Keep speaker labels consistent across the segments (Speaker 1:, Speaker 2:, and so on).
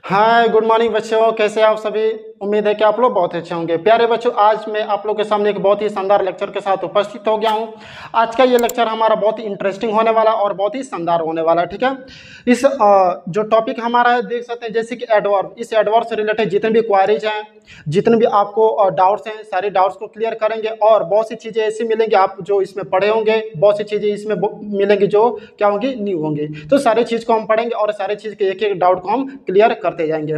Speaker 1: Hi good morning बच्चों, कैसे हैं आप सभी। उम्मीद है कि आप लोग बहुत अच्छे होंगे। प्यारे बच्चों, आज मैं आप लोग के सामने एक बहुत ही शानदार लेक्चर के साथ उपस्थित हो गया हूं। आज का ये लेक्चर हमारा बहुत ही इंटरेस्टिंग होने वाला और बहुत ही शानदार होने वाला है। ठीक है, इस जो टॉपिक हमारा है, देख सकते हैं जैसे कि एडवर्ब। इस एडवर्ब से रिलेटेड जितने भी क्वारीज हैं, जितने भी आपको डाउट्स हैं, सारे डाउट्स को क्लियर करेंगे। और बहुत सी चीज़ें ऐसी मिलेंगी आप जो इसमें पढ़े होंगे, बहुत सी चीज़ें इसमें मिलेंगी जो क्या होंगी, न्यू होंगी। तो सारी चीज़ को हम पढ़ेंगे और सारी चीज़ के एक एक डाउट को हम क्लियर करते जाएंगे।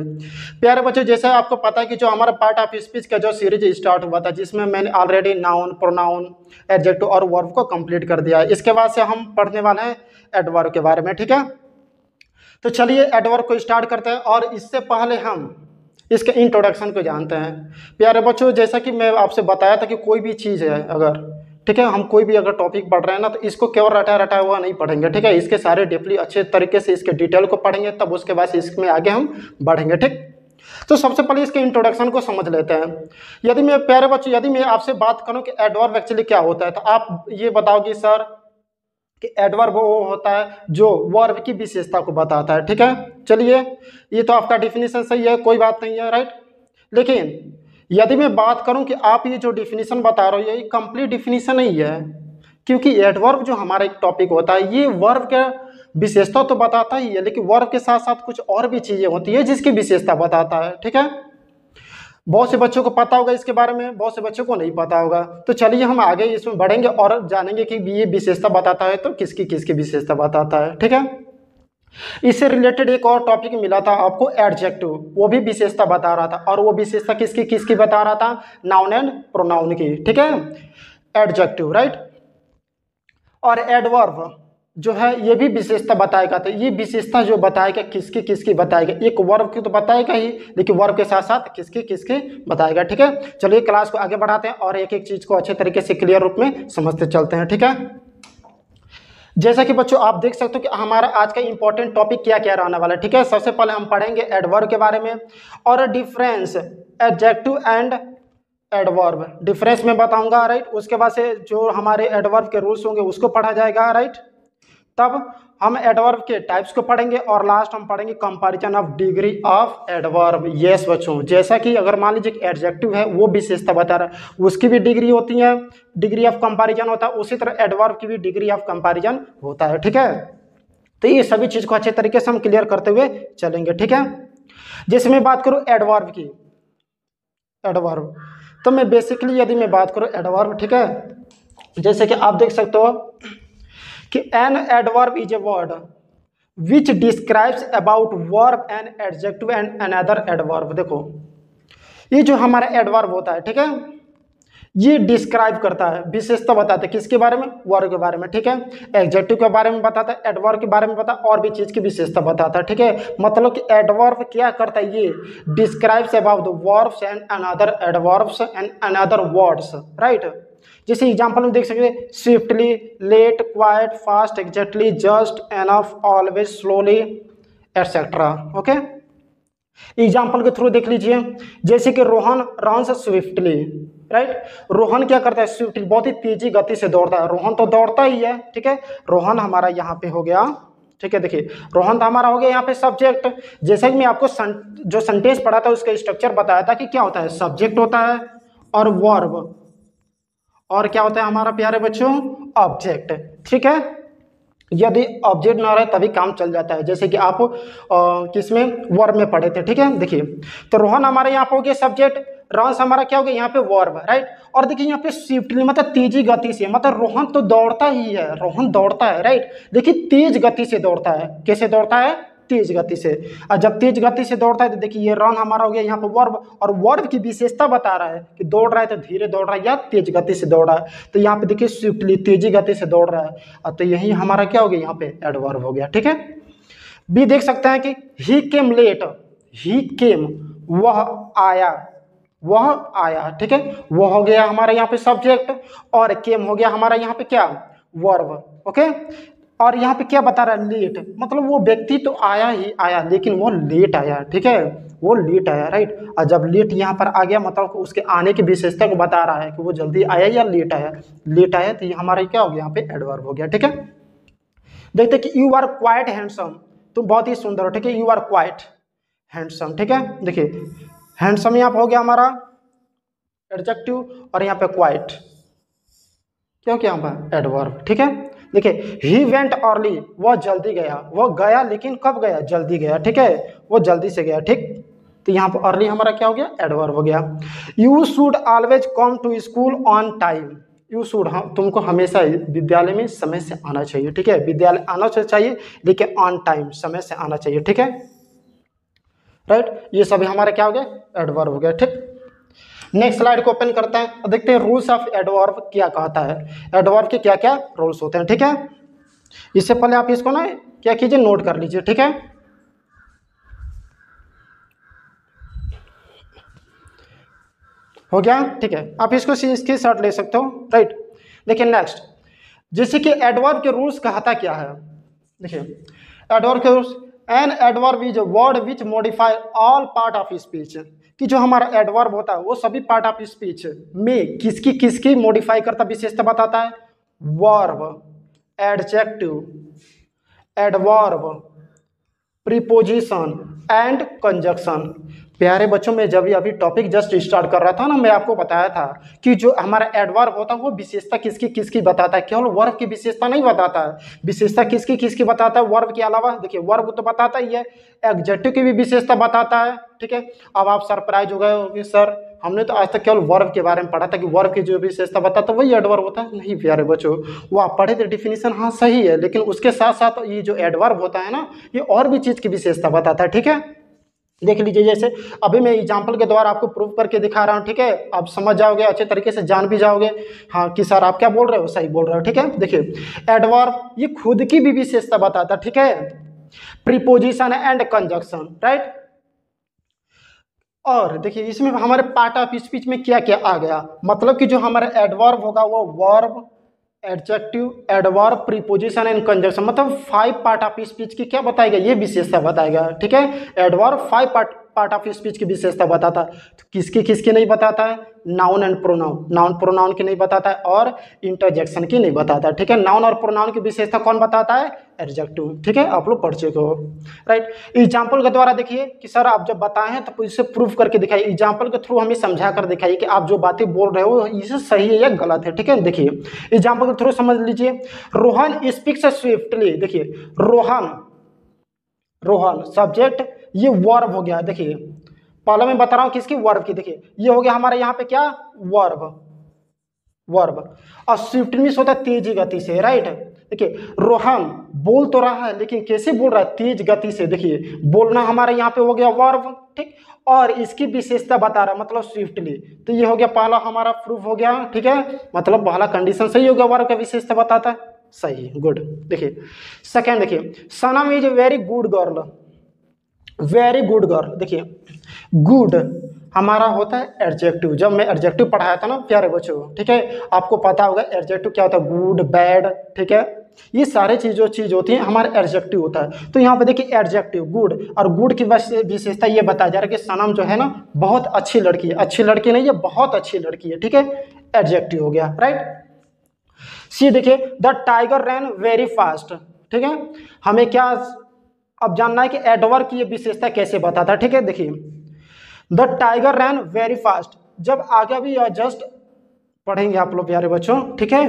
Speaker 1: प्यारे बच्चों, जैसे आपको पता है कि जो हमारा पार्ट ऑफ स्पीच का जो सीरीज स्टार्ट हुआ था, जिसमें मैंने ऑलरेडी नाउन, प्रोनाउन, एडजेक्टिव और वर्ब को कंप्लीट कर दिया है। इसके बाद से हम पढ़ने वाले हैं एडवर्ब के बारे में। ठीक है, तो चलिए एडवर्ब को स्टार्ट करते हैं। और इससे पहले हम इसके इंट्रोडक्शन को जानते हैं। प्यारे बच्चों, जैसा कि मैं आपसे बताया था कि कोई भी चीज़ है अगर, ठीक है, हम कोई भी अगर टॉपिक पढ़ रहे हैं ना, तो इसको केवल रटा रटा हुआ नहीं पढ़ेंगे। ठीक है, इसके सारे डीपली अच्छे तरीके से इसके डिटेल को पढ़ेंगे, तब उसके बाद से इसमें आगे हम बढ़ेंगे। ठीक, तो सबसे पहले इसके इंट्रोडक्शन को समझ लेते हैं। यदि मैं, प्यारे बच्चों, यदि मैं आपसे बात करूं कि एडवर्ब एक्चुअली क्या होता है, तो आप ये बताओगे सर कि एडवर्ब वो होता है जो वर्ब की विशेषता को बताता है। ठीक है, चलिए, ये तो आपका डिफिनीशन सही है, कोई बात नहीं है, राइट। लेकिन यदि मैं बात करूं कि आप ये जो डिफिनीशन बता रहे हो, ये कंप्लीट डिफिनीशन नहीं है, क्योंकि एडवर्ब जो हमारा एक टॉपिक होता है, ये वर्ब का विशेषता तो बताता ही है, लेकिन वर्ब के साथ साथ कुछ और भी चीजें होती है जिसकी विशेषता बताता है। ठीक है, बहुत से बच्चों को पता होगा इसके बारे में, बहुत से बच्चों को नहीं पता होगा। तो चलिए हम आगे इसमें बढ़ेंगे और जानेंगे कि ये विशेषता बताता है तो किसकी किसकी विशेषता बताता है। ठीक है, इससे रिलेटेड एक और टॉपिक मिला था आपको, एडजेक्टिव, वो भी विशेषता बता रहा था। और वो विशेषता किसकी किसकी बता रहा था, नाउन एंड प्रोनाउन की। ठीक है, एडजेक्टिव, राइट। और एडवर्ब जो है ये भी विशेषता बताएगा। तो ये विशेषता जो बताएगा किसकी किसकी बताएगा, एक वर्ब की तो बताएगा ही, लेकिन वर्ब के साथ साथ किसकी किसकी बताएगा। ठीक है, चलिए क्लास को आगे बढ़ाते हैं और एक एक चीज को अच्छे तरीके से क्लियर रूप में समझते चलते हैं। ठीक है, जैसा कि बच्चों आप देख सकते हो कि हमारा आज का इंपॉर्टेंट टॉपिक क्या क्या रहने वाला है। ठीक है, सबसे पहले हम पढ़ेंगे एडवर्ब के बारे में और difference adjective and adverb, difference में बताऊंगा, राइट। उसके बाद से जो हमारे एडवर्ब के रूल्स होंगे उसको पढ़ा जाएगा, राइट। तब हम एडवर्ब के टाइप्स को पढ़ेंगे और लास्ट हम पढ़ेंगे comparison of degree of adverb. Yes बच्चों, जैसा कि अगर मान लीजिए एडजेक्टिव है वो विशेषता बता रहा है, उसकी भी डिग्री होती है, डिग्री ऑफ कंपैरिजन होता है, उसी तरह एडवर्ब की भी डिग्री ऑफ कंपैरिजन होता है। ठीक है, तो ये सभी चीज को अच्छे तरीके से हम क्लियर करते हुए चलेंगे। ठीक है, जैसे मैं बात करूं एडवर्ब की, एडवर्ब तो मैं बेसिकली यदि मैं बात करूं एडवर्ब, ठीक है, जैसे कि आप देख सकते हो कि an adverb is a word which describes about verb and adjective and another adverb. देखो, ये जो हमारा एडवर्ब होता है, ठीक है, ये डिस्क्राइब करता है, विशेषता बताता है किसके बारे में, वर्ब के बारे में। ठीक है, एडजेक्टिव के बारे में बताता है, एडवर्ब के बारे में बताता है, और भी चीज की विशेषता बताता है। ठीक है, मतलब कि एडवर्ब क्या करता है, ये describes about the verbs and another adverbs and another words, right. जैसे एग्जांपल में देख सकते हैं, swiftly, late, quite, fast, exactly, just, enough, always, slowly, etcetera. Okay, example के थ्रू देख लीजिए, जैसे कि Rohan runs swiftly, right. Rohan क्या करता है, स्विफ्टली, बहुत ही तेजी गति से दौड़ता है। रोहन तो दौड़ता ही है, ठीक है, रोहन हमारा यहाँ पे हो गया। ठीक है, देखिए रोहन तो हमारा हो गया यहाँ पे सब्जेक्ट। जैसा कि मैं आपको जो सेंटेंस पढ़ा था उसका स्ट्रक्चर बताया था कि क्या होता है, सब्जेक्ट होता है और वर्ब, और क्या होता है हमारा प्यारे बच्चों, ऑब्जेक्ट। ठीक है, यदि ऑब्जेक्ट ना रहे तभी काम चल जाता है, जैसे कि आप किसमें, वर्ब में पढ़े थे। ठीक है, देखिए तो रोहन हमारे यहाँ पे हो गया सब्जेक्ट, रन्स हमारा क्या हो गया यहाँ पे वर्ब, राइट। और देखिए यहाँ पे स्विफ्टली मतलब तेजी गति से, मतलब रोहन तो दौड़ता ही है, रोहन दौड़ता है, राइट। देखिए तेज गति से दौड़ता है, कैसे दौड़ता है, तेज गति से। और जब तेज गति से दौड़ता है तो देखिए ये रन हमारा हो गया यहाँ पे वर्ब, और वर्ब की विशेषता बता रहा है कि दौड़ रहा है तो धीरे दौड़ रहा है या तेज गति से दौड़ रहा है। तो यहाँ पे देखिए स्विफ्टली, तेजी गति से दौड़ रहा है, तो यही हमारा क्या हो गया, यहाँ पे एडवर्ब हो गया। ठीक है, भी देख सकते हैं कि ही केम लेट, ही केम, वह आया, वह आया। ठीक है, वह हो गया हमारा यहाँ पे सब्जेक्ट, और केम हो गया हमारा यहाँ पे क्या, वर्ब। ओके, और यहाँ पे क्या बता रहा है, लेट, मतलब वो व्यक्ति तो आया ही आया लेकिन वो लेट आया। ठीक है, वो लेट आया, राइट। और जब लेट यहाँ पर आ गया मतलब उसके आने की विशेषता को बता रहा है कि वो जल्दी आया या लेट आया, लेट आया, तो ये हमारा क्या हो गया, यहाँ पे एडवर्ब हो गया। ठीक है, देखते कि यू आर क्वाइट हैंडसम, तुम बहुत ही सुंदर हो। ठीक है, यू आर क्वाइट, हैंडसम, ठीक है। देखिए हैंडसम यहाँ पे हो गया हमारा एडजेक्टिव, और यहाँ पे क्वाइट क्योंकि यहाँ पर एडवर्ब, ठीक है। देखिए ही वेंट अर्ली, वह जल्दी गया, वह गया लेकिन कब गया, जल्दी गया, ठीक है, वो जल्दी से गया, ठीक। तो यहाँ पर अर्ली हमारा क्या हो गया, एडवर्ब हो गया। You should always come to school on time, you should, हम तुमको हमेशा विद्यालय में समय से आना चाहिए, ठीक है, विद्यालय आना चाहिए लेकिन ऑन टाइम, समय से आना चाहिए, ठीक है, राइट। ये सभी हमारे क्या हो गया, एडवर्ब हो गया, ठीक। नेक्स्ट स्लाइड को ओपन करते हैं और देखते हैं रूल्स ऑफ एडवर्ब क्या कहता है, एडवर्ब के क्या क्या रूल्स होते हैं, ठीक है। इससे पहले आप इसको ना क्या कीजिए, नोट कर लीजिए, ठीक है। हो गया, ठीक है, आप इसको स्क्रीन शॉट ले सकते हो, राइट। देखिए नेक्स्ट, जैसे कि एडवर्ब के रूल्स कहता क्या है, देखिए एडवर्ब के rules, an adverb is a word which modify all part of speech, कि जो हमारा एडवर्ब होता है वो सभी पार्ट ऑफ स्पीच में किसकी किसकी मॉडिफाई करता, विशेषता बताता है, verb, adjective, adverb, preposition and conjunction. प्यारे बच्चों, में जब अभी टॉपिक जस्ट स्टार्ट कर रहा था ना, मैं आपको बताया था कि जो हमारा एडवर्ब होता है वो विशेषता किसकी किसकी बताता है, केवल वर्ब की विशेषता नहीं बताता है, विशेषता किसकी किसकी बताता है वर्ब के अलावा। देखिए वर्ब तो बताता ही है, एडजेक्टिव की भी विशेषता बताता है, ठीक है। अब आप सरप्राइज हो गए होंगे, सर हमने तो आज तक केवल वर्ब के बारे में पढ़ा था कि वर्ब की जो विशेषता बताता है वही एडवर्ब होता है। नहीं प्यारे बच्चों, वो आप पढ़े थे डिफिनीशन, हाँ सही है, लेकिन उसके साथ साथ ये जो एडवर्ब होता है ना, ये और भी चीज़ की विशेषता बताता है, ठीक है। देख लीजिए, जैसे अभी मैं एग्जाम्पल के द्वारा आपको प्रूव करके दिखा रहा हूँ, ठीक है, आप समझ जाओगे, अच्छे तरीके से जान भी जाओगे, हाँ कि सर आप क्या बोल रहे हो, सही बोल रहे हो, ठीक है। देखिए एडवर्ब ये खुद की भी विशेषता बताता है, ठीक है, प्रीपोजिशन एंड कंजक्शन, राइट। और देखिए इसमें हमारे पार्ट ऑफ स्पीच में क्या क्या आ गया, मतलब कि जो हमारा एडवर्ब होगा वो verb, adjective, adverb, preposition and conjunction, मतलब 5 पार्ट ऑफ स्पीच की क्या बताएगा, ये विशेषता बताएगा, ठीक है। एडवर्ब 5 पार्ट ऑफ स्पीच की विशेषता बताता है, तो किसकी किसकी नहीं बताता है, noun and pronoun, noun pronoun की नहीं बताता है, और इंटरजेक्शन की नहीं बताता है, ठीक है। नाउन और प्रोनाउन की विशेषता कौन बताता है, एडजेक्टिव, ठीक है, आप लोग पढ़ चुके हो, राइट। एग्जाम्पल के द्वारा देखिए कि सर आप जब बताए हैं तो इसे प्रूफ करके दिखाइए, एग्जाम्पल के थ्रू हमें समझा कर दिखाइए कि आप जो बातें बोल रहे हो इसे सही है या गलत है, ठीक है। देखिए एग्जाम्पल के थ्रू समझ लीजिए, रोहन स्पीक्स स्विफ्टली, देखिए रोहन, रोहन सब्जेक्ट, ये वर्ब हो गया, देखिए पहले मैं बता रहा हूँ किसकी, वर्ब की। देखिए ये हो गया हमारे यहाँ पे क्या, वर्ब, वर्ब, और स्विफ्ट मीन्स होता है तेजी गति से, राइट। देखिए रोहन बोल तो रहा है लेकिन कैसे बोल रहा है, तेज गति से, देखिए बोलना हमारे यहाँ पे हो गया वर्ब, ठीक, और इसकी विशेषता बता रहा है मतलब स्विफ्टली, तो ये हो गया पहला हमारा प्रूफ हो गया, ठीक है, मतलब पहला कंडीशन सही हो गया, वर्ब का विशेषता बताता है, सही, गुड। देखिए सेकेंड, देखिए Sanam is a very good girl, very good girl, देखिए गुड हमारा होता है एडजेक्टिव, जब मैं एडजेक्टिव पढ़ाया था ना प्यारे बच्चों, ठीक है, आपको पता होगा एडजेक्टिव क्या होता है, गुड, बैड, ठीक है, ये सारे चीज होती हैं हमारा एडजेक्टिव होता है। तो यहाँ पे देखिए एडजेक्टिव गुड, और गुड की विशेषता ये बताया जा रहा है कि सनम जो है ना बहुत अच्छी लड़की है, अच्छी लड़की नहीं है, बहुत अच्छी लड़की है, ठीक है, एडजेक्टिव हो गया, राइट। सी देखिए the tiger rain very fast, ठीक है, हमें क्या अब जानना है कि एडवर्ब की ये विशेषता कैसे बताता है, ठीक है। देखिए the tiger rain very fast, जब आगे भी जस्ट पढ़ेंगे आप लोग प्यारे बच्चों, ठीक है,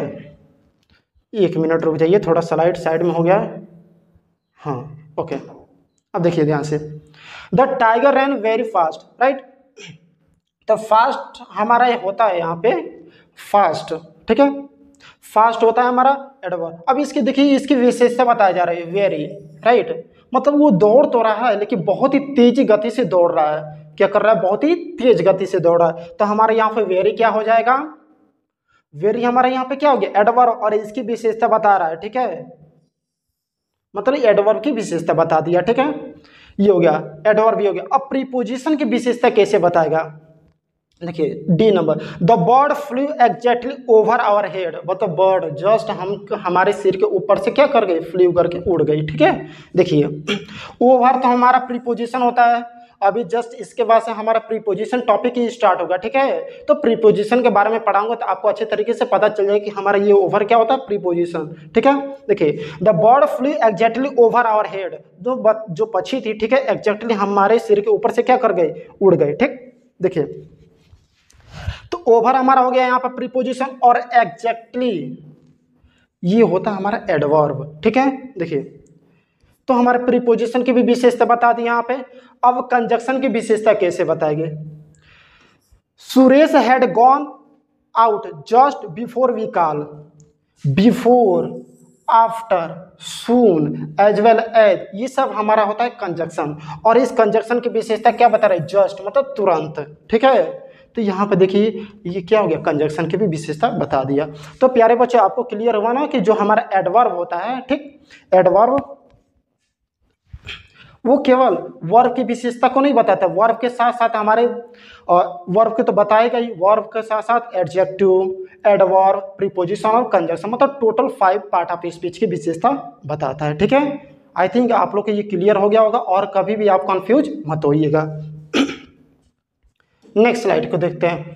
Speaker 1: 1 मिनट रुक जाइए, थोड़ा स्लाइड साइड में हो गया, हाँ ओके। अब देखिए ध्यान से, the tiger rain very fast, right, तो फास्ट हमारा होता है यहाँ पे फास्ट, ठीक है, फास्ट होता है हमारा एडवर्ब। अब इसकी देखिए इसकी विशेषता बताया जा रही है वेरी, राइट, मतलब वो दौड़ तो रहा है लेकिन बहुत ही तेजी गति से दौड़ रहा है, क्या कर रहा है, बहुत ही तेज गति से दौड़ रहा है, तो हमारे यहाँ पे वेरी क्या हो जाएगा, वेरी हमारा यहाँ पे क्या हो गया, एडवर्ब, और इसकी विशेषता बता रहा है, ठीक है, मतलब एडवर्ब की विशेषता बता दिया, ठीक है, ये हो गया एडवर्ब, भी हो गया। अब प्रीपोजिशन की विशेषता कैसे बताएगा, देखिए D number, the bird flew exactly over our head, मतलब बर्ड जस्ट हमारे सिर के ऊपर से क्या कर गई, फ्लू करके उड़ गई, ठीक है। देखिए ओवर तो हमारा प्रीपोजिशन होता है, अभी जस्ट इसके बाद से हमारा प्रीपोजिशन टॉपिक ही स्टार्ट होगा, ठीक है। तो प्रीपोजिशन के बारे में पढ़ाऊंगा तो आपको अच्छे तरीके से पता चल जाएगा कि हमारा ये ओवर क्या होता है, प्रीपोजिशन, ठीक है। देखिए, the bird flew exactly over our head, जो पक्षी थी, ठीक है, एग्जैक्टली हमारे सिर के ऊपर से क्या कर गए, उड़ गए, ठीक। देखिए, तो ओवर हमारा हो गया यहाँ पर प्रीपोजिशन, और एग्जैक्टली ये होता है हमारा एडवर्ब, ठीक है। देखिए, तो हमारे प्रीपोजिशन की भी विशेषता बता दी यहाँ पे। अब कंजक्शन की विशेषता कैसे बताएंगे। Suresh had gone out just before we call, before, after, soon, as well as, ये सब हमारा होता है कंजक्शन। और इस कंजक्शन की विशेषता क्या बता रहे हैं, जस्ट मतलब तुरंत, ठीक है। तो यहाँ पे देखिए ये क्या हो गया, कंजक्शन की भी विशेषता बता दिया। तो प्यारे बच्चों, आपको क्लियर हुआ ना कि जो हमारा एडवर्ब होता है, ठीक, एडवर्ब वो केवल वर्ब की विशेषता को नहीं बताता, वर्ब के साथ साथ हमारे वर्ब के तो बताएगा ही, वर्ब के साथ साथ एडजेक्टिव, एडवर्ब, प्रीपोजिशन और कंजक्शन, मतलब टोटल 5 पार्ट ऑफ स्पीच की विशेषता बताता है, ठीक है। आई थिंक आप लोग को ये क्लियर हो गया होगा और कभी भी आप कंफ्यूज मत होइएगा। नेक्स्ट स्लाइड को देखते हैं।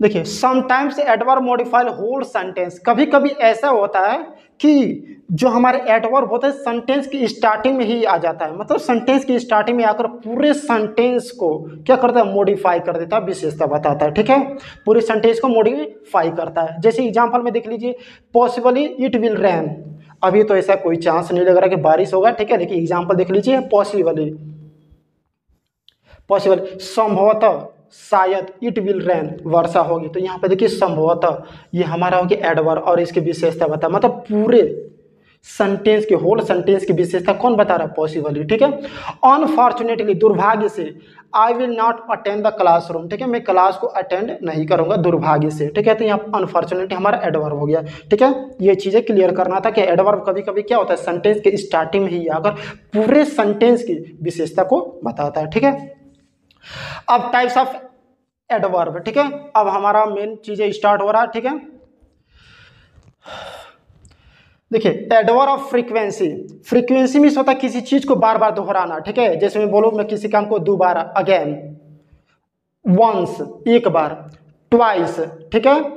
Speaker 1: देखिए, sometimes adverb modify whole sentence, कभी कभी ऐसा होता है कि जो हमारे एडवर्ब होता है सेंटेंस की स्टार्टिंग में ही आ जाता है, मतलब सेंटेंस की स्टार्टिंग में आकर पूरे सेंटेंस को क्या करता है, मॉडिफाई कर देता है, विशेषता बताता है, ठीक है। पूरे सेंटेंस को मॉडिफाई करता है। जैसे एग्जांपल में देख लीजिए, पॉसिबली इट विल रेन, अभी तो ऐसा कोई चांस नहीं लग रहा कि बारिश होगा, ठीक है। देखिए एग्जाम्पल देख लीजिए, पॉसिबली, पॉसिबल, संभवतः, शायद, इट विल रेन, वर्षा होगी। तो यहाँ पे देखिए संभवतः ये हमारा हो गया एडवर्ब और इसकी विशेषता बता, मतलब पूरे सेंटेंस के, होल सेंटेंस की विशेषता कौन बता रहा है, पॉसिबली, ठीक है। अनफॉर्चुनेटली, दुर्भाग्य से, आई will not attend the classroom, ठीक है, मैं क्लास को अटेंड नहीं करूंगा दुर्भाग्य से, ठीक है। तो यहाँ अनफॉर्चुनेटली हमारा एडवर्ब हो गया, ठीक है। ये चीजें क्लियर करना था कि एडवर्ब कभी कभी क्या होता है, सेंटेंस के स्टार्टिंग में ही आकर पूरे सेंटेंस की विशेषता को बताता है, ठीक है। अब टाइप्स ऑफ एडवर्ब, ठीक है, अब हमारा मेन चीजें स्टार्ट हो रहा है, ठीक है। देखिए, adverb of frequency, frequency means होता है किसी चीज को बार बार दोहराना, ठीक है। जैसे मैं बोलूं, मैं किसी काम को दोबारा, अगेन, वंस, एक बार, ट्वाइस, ठीक है,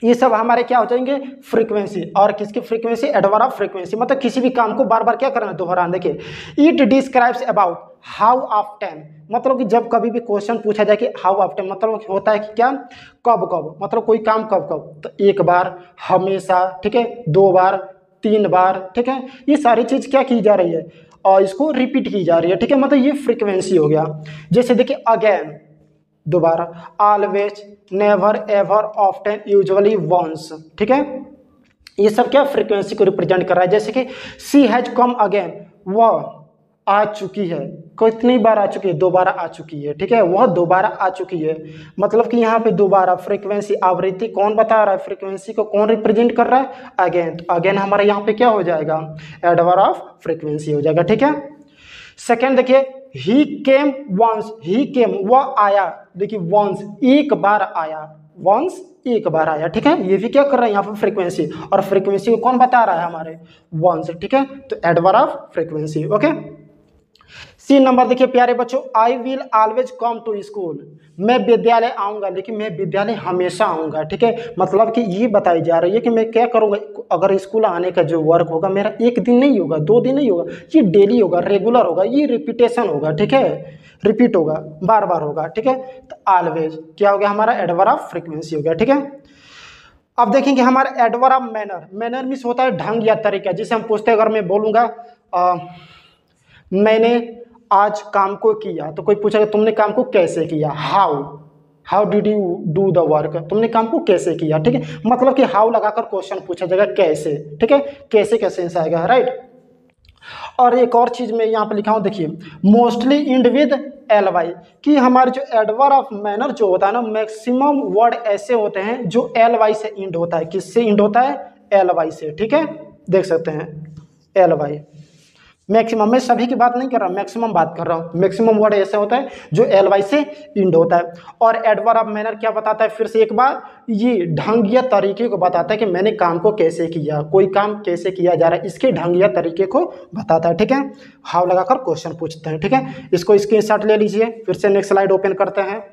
Speaker 1: ये सब हमारे क्या हो जाएंगे, फ्रीक्वेंसी। और किसकी फ्रीक्वेंसी, एडवर्ब ऑफ फ्रीक्वेंसी, मतलब किसी भी काम को बार बार क्या करना, दोहराना। देखिए, it describes about how often, मतलब कि जब कभी भी क्वेश्चन पूछा जाए कि हाउ ऑफ्टन, मतलब होता है कि क्या, कब कब, मतलब कोई काम कब कब, तो एक बार, हमेशा, ठीक है, 2 बार, 3 बार, ठीक है, ये सारी चीज क्या की जा रही है, और इसको रिपीट की जा रही है, ठीक है, मतलब ये फ्रीक्वेंसी हो गया। जैसे देखिए, अगेन, दोबारा, always, never, ever, often, usually, once, ठीक है, ये सब क्या फ्रीक्वेंसी को रिप्रेजेंट कर रहा है। जैसे कि सी हैज कम अगेन, वह आ चुकी है, कितनी बार आ चुकी है, 2 बार आ चुकी है, ठीक है, वह 2 बार आ चुकी है, मतलब कि यहाँ पे दोबारा, फ्रीक्वेंसी, आवृत्ति कौन बता रहा है, फ्रीक्वेंसी को कौन रिप्रेजेंट कर रहा है, अगेन। तो अगेन हमारे यहाँ पे क्या हो जाएगा, एडवर्ब ऑफ फ्रीक्वेंसी हो जाएगा, ठीक है। सेकेंड देखिए, ही केम वंस, ही केम, वह आया, देखिए वंस, एक बार आया, वंस, एक बार आया, ठीक है, ये भी क्या कर रहा है यहाँ पर फ्रीक्वेंसी, और फ्रीक्वेंसी को कौन बता रहा है, हमारे वंस, ठीक है। तो adverb of frequency, okay. C number देखिए प्यारे बच्चों, I will always come to school, मैं विद्यालय आऊँगा, लेकिन मैं विद्यालय हमेशा आऊँगा, ठीक है, मतलब कि ये बताई जा रही है कि मैं क्या करूँगा, अगर स्कूल आने का जो वर्क होगा मेरा 1 दिन नहीं होगा, 2 दिन नहीं होगा, ये डेली होगा, रेगुलर होगा, ये रिपीटेशन होगा, ठीक है, रिपीट होगा, बार बार होगा, ठीक है। तो ऑलवेज क्या हो गया, हमारा एडवर्ब ऑफ फ्रीक्वेंसी हो गया, ठीक है। अब देखेंगे हमारा adverb of manner, manner means होता है ढंग या तरीका। जैसे हम पूछते हैं, अगर मैं बोलूँगा मैंने आज काम को किया, तो कोई पूछेगा तुमने काम को कैसे किया, how did you do the work, तुमने काम को कैसे किया, ठीक है, मतलब कि हाउ लगाकर क्वेश्चन पूछा जाएगा, कैसे, ठीक है, कैसे का सेंस आएगा, राइट। और एक और चीज मैं यहाँ पे लिखा हूँ, देखिए, mostly end with L Y, कि हमारे जो एडवर्ब ऑफ मैनर जो होता है ना, मैक्सिमम वर्ड ऐसे होते हैं जो एल वाई से इंड होता है, किससे इंड होता है, एल वाई से, ठीक है, देख सकते हैं एल वाई। मैक्सिमम, मैं सभी की बात नहीं कर रहा, मैक्सिमम बात कर रहा हूँ। मैक्सिमम वर्ड ऐसे होता है जो एल वाई से इंड होता है। और एडवर्ब ऑफ मैनर क्या बताता है, फिर से एक बार, ये ढंग या तरीके को बताता है कि मैंने काम को कैसे किया, कोई काम कैसे किया जा रहा है, इसके ढंग या तरीके को बताता है। ठीक है, हाउ लगाकर क्वेश्चन पूछते हैं। ठीक है, इसको स्क्रीनशॉट ले लीजिए। फिर से नेक्स्ट स्लाइड ओपन करते हैं।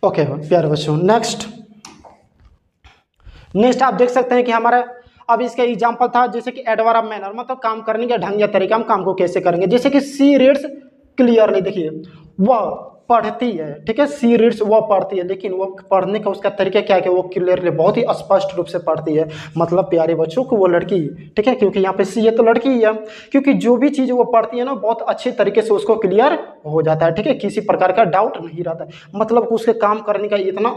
Speaker 1: ओके प्यारे बच्चों, नेक्स्ट आप देख सकते हैं कि हमारा अब इसका एग्जांपल था जैसे कि एडवर्ब ऑफ मैनर, मतलब काम करने का ढंग या तरीका, हम काम को कैसे करेंगे। जैसे कि सी रीड्स क्लियरली, देखिए वह पढ़ती है। ठीक है, सी रीड्स वह पढ़ती है, लेकिन वो पढ़ने का उसका तरीका क्या है कि वो क्लियरली बहुत ही स्पष्ट रूप से पढ़ती है। मतलब प्यारे बच्चों को वो लड़की, ठीक है, क्योंकि यहाँ पे सी है तो लड़की ही है, क्योंकि जो भी चीज़ वो पढ़ती है ना बहुत अच्छे तरीके से उसको क्लियर हो जाता है। ठीक है, किसी प्रकार का डाउट नहीं रहता है, मतलब उसके काम करने का इतना